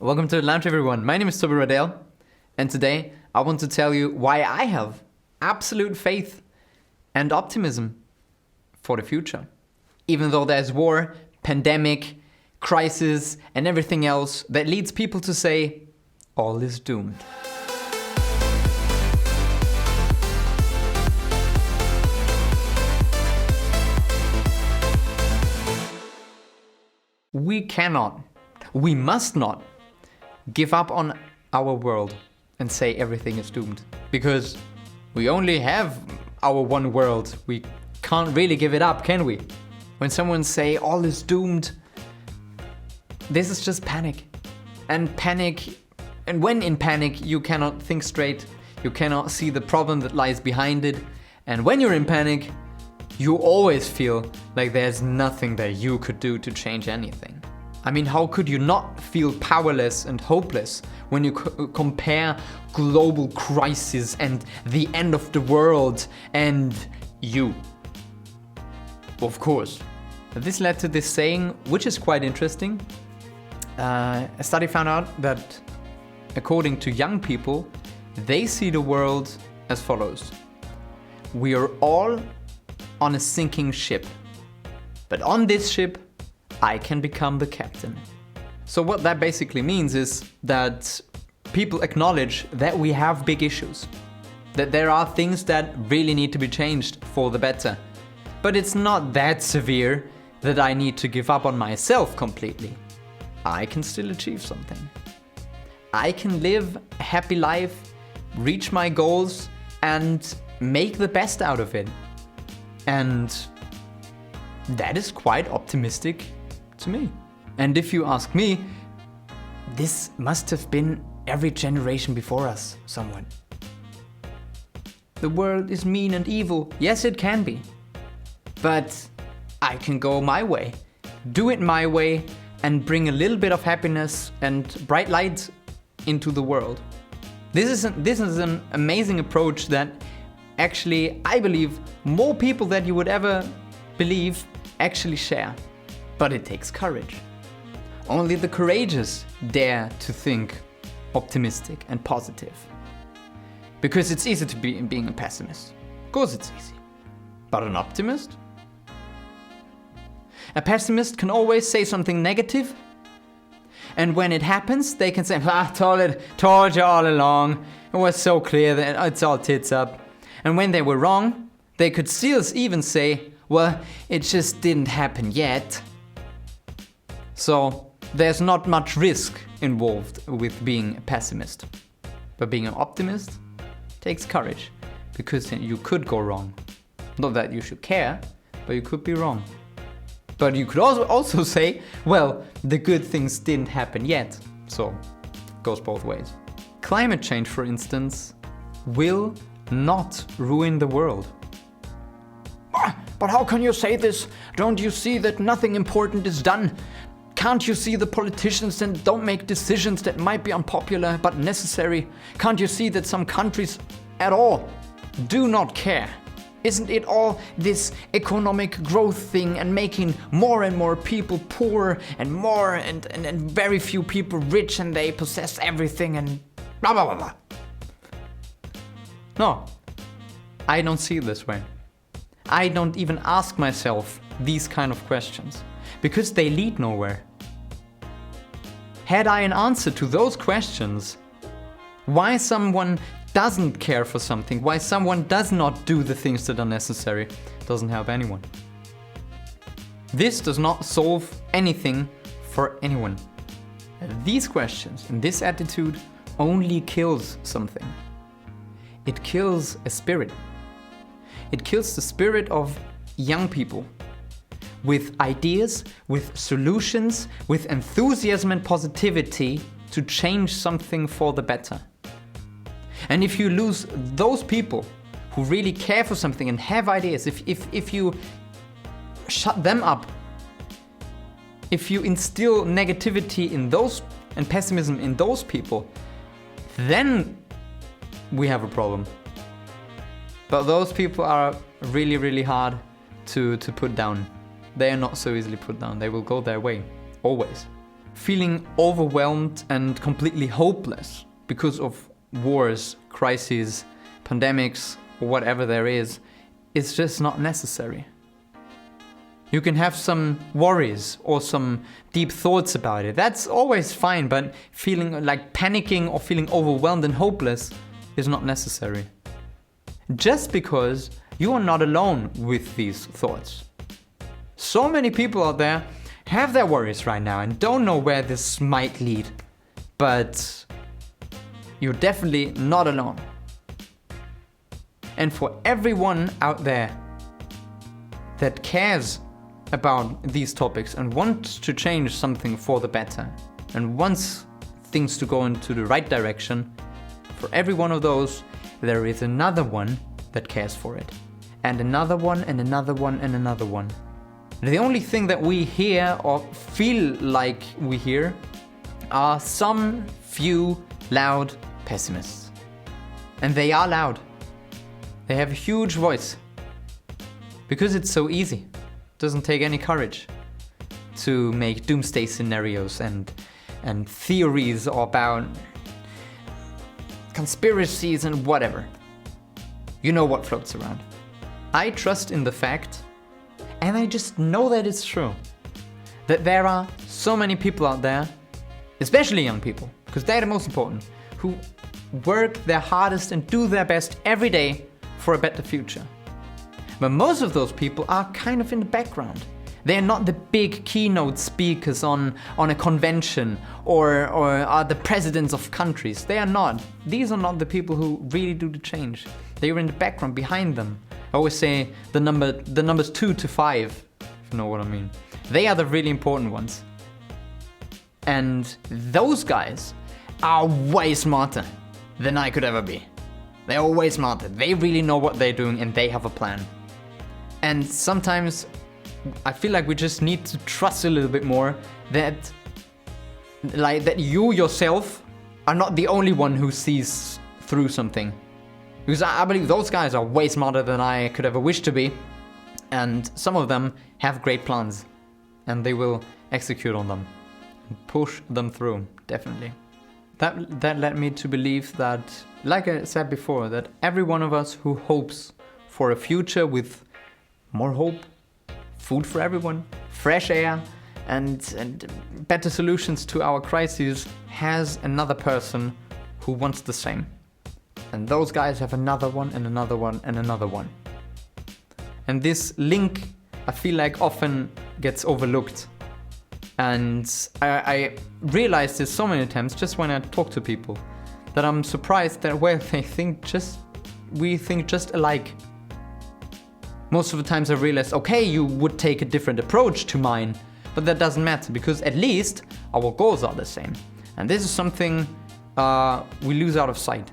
Welcome to the Lounge, everyone. My name is Toby Roydell, and today I want to tell you why I have absolute faith and optimism for the future. Even though there's war, pandemic, crisis, and everything else that leads people to say, all is doomed. We must not give up on our world and say everything is doomed. Because we only have our one world. We can't really give it up, can we? When someone say all is doomed, this is just panic. And when in panic, you cannot think straight. You cannot see the problem that lies behind it. And when you're in panic, you always feel like there's nothing that you could do to change anything. I mean, how could you not feel powerless and hopeless when you compare global crisis and the end of the world and you? Of course. This led to this saying, which is quite interesting. A study found out that according to young people, they see the world as follows. We are all on a sinking ship, but on this ship, I can become the captain. So what that basically means is that people acknowledge that we have big issues, that there are things that really need to be changed for the better. But it's not that severe that I need to give up on myself completely. I can still achieve something. I can live a happy life, reach my goals, and make the best out of it. And that is quite optimistic to me. And if you ask me, this must have been every generation before us, somewhat. The world is mean and evil. Yes, it can be. But I can go my way, do it my way, and bring a little bit of happiness and bright light into the world. This is an amazing approach that actually, I believe, more people than you would ever believe actually share. But it takes courage. Only the courageous dare to think optimistic and positive. Because it's easy to be being a pessimist. Of course it's easy. But an optimist? A pessimist can always say something negative. And when it happens, they can say, told you all along. It was so clear that it's all tits up. And when they were wrong, they could still even say, well, it just didn't happen yet. So there's not much risk involved with being a pessimist. But being an optimist takes courage, because you could go wrong. Not that you should care, but you could be wrong. But you could also say, well, the good things didn't happen yet. So it goes both ways. Climate change, for instance, will not ruin the world. But how can you say this? Don't you see that nothing important is done? Can't you see the politicians and don't make decisions that might be unpopular but necessary? Can't you see that some countries at all do not care? Isn't it all this economic growth thing and making more and more people poor and more and very few people rich and they possess everything and blah blah blah blah? No, I don't see it this way. I don't even ask myself these kind of questions because they lead nowhere. Had I an answer to those questions, why someone doesn't care for something, why someone does not do the things that are necessary, doesn't help anyone. This does not solve anything for anyone. These questions and this attitude only kills something. It kills a spirit. It kills the spirit of young people with ideas, with solutions, with enthusiasm and positivity to change something for the better. And if you lose those people who really care for something and have ideas, if you shut them up, if you instill negativity in those and pessimism in those people, then we have a problem. But those people are really, really hard to put down. They are not so easily put down. They will go their way, always. feeling overwhelmed and completely hopeless because of wars, crises, pandemics, or whatever there is just not necessary. You can have some worries or some deep thoughts about it. That's always fine, but feeling like panicking or feeling overwhelmed and hopeless is not necessary. Just because you are not alone with these thoughts. So many people out there have their worries right now and don't know where this might lead. But you're definitely not alone. And for everyone out there that cares about these topics and wants to change something for the better and wants things to go into the right direction, for every one of those, there is another one that cares for it. And another one and another one and another one. The only thing that we hear or feel like we hear are some few loud pessimists. And they are loud. They have a huge voice. Because it's so easy. It doesn't take any courage to make doomsday scenarios and theories about conspiracies and whatever. You know what floats around. I trust in the fact, and I just know that it's true, that there are so many people out there, especially young people, because they're the most important, who work their hardest and do their best every day for a better future. But most of those people are kind of in the background. They're not the big keynote speakers on a convention or are the presidents of countries. They are not. These are not the people who really do the change. They are in the background behind them. I always say the numbers 2 to 5, if you know what I mean. They are the really important ones. And those guys are way smarter than I could ever be. They're way smarter. They really know what they're doing and they have a plan. And sometimes I feel like we just need to trust a little bit more that you yourself are not the only one who sees through something. Because I believe those guys are way smarter than I could ever wish to be. And some of them have great plans. And they will execute on them. And push them through, definitely. That led me to believe that, like I said before, that every one of us who hopes for a future with more hope, food for everyone, fresh air, and better solutions to our crises has another person who wants the same. And those guys have another one and another one and another one. And this link, I feel like, often gets overlooked. And I realized this so many times just when I talk to people that I'm surprised that, well, we think just alike. Most of the times I realize, okay, you would take a different approach to mine, but that doesn't matter because at least our goals are the same. And this is something we lose out of sight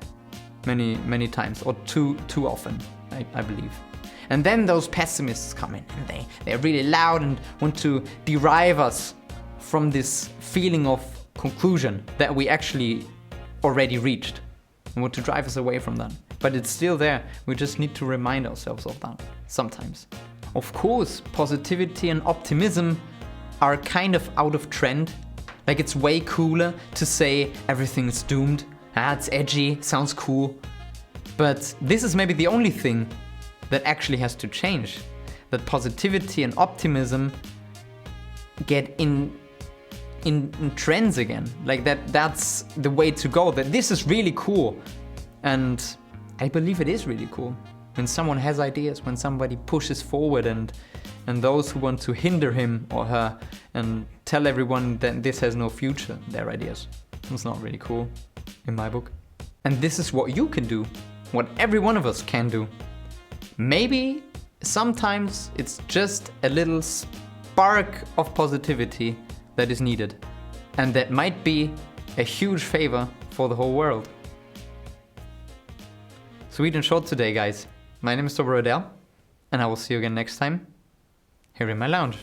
many times, or too often, I believe. And then those pessimists come in and they're really loud and want to derive us from this feeling of conclusion that we actually already reached and want to drive us away from that. But it's still there. We just need to remind ourselves of that sometimes. Of course, positivity and optimism are kind of out of trend. Like, it's way cooler to say everything is doomed. It's edgy, sounds cool. But this is maybe the only thing that actually has to change. That positivity and optimism get in trends again. Like that's the way to go. That this is really cool. And I believe it is really cool. When someone has ideas, when somebody pushes forward and those who want to hinder him or her and tell everyone that this has no future, their ideas. It's not really cool in my book. And this is what you can do. What every one of us can do. Maybe sometimes it's just a little spark of positivity that is needed. And that might be a huge favor for the whole world. Sweet and short today, guys. My name is Toby Roydell, and I will see you again next time here in my lounge.